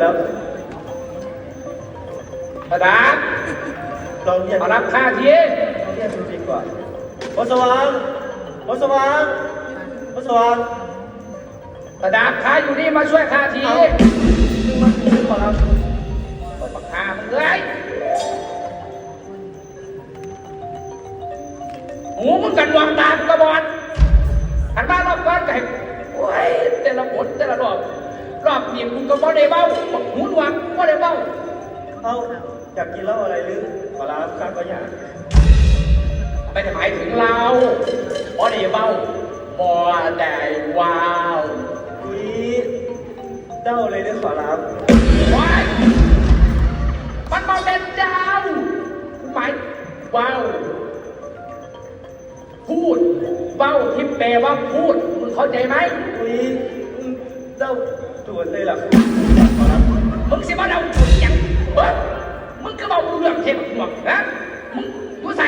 แล้วกระดาษลองเรียนมารับค่าทีเรียนดูดีกว่าพอสว่างพอสว่างพอสว่างกระดาษค่าอยู่นี่มาช่วยค่าทีมันคือขอรับปากกามึงเลยหูมึงกันวางตามึงกระบอดหันมารอบก้อนไก่โอ้ยแต่ละผลแต่ละรอบหยิบมึงก็บ่ได้เบ้าหูหนวกบ่ได้เบ้าเอาอยากกินเหล้าอะไรหรือขอรับข้าก็อยากไม่ได้หมายถึงเราบ่ได้เบ้าบ่ได้ว้าวอุ้ยเด้าเลยหรือขอรับว้ายมันมาเป็นดาวหมายว้าวพูดเบ้าที่แปลว่าพูดมึงเข้าใจไหมอุ้ยเด้าตัวเลยล่ะขอรับมึงสิมาเดาถูกยังเฮ้ยมึงก็เบาเรื่องเทพหมวกนะมึงใส่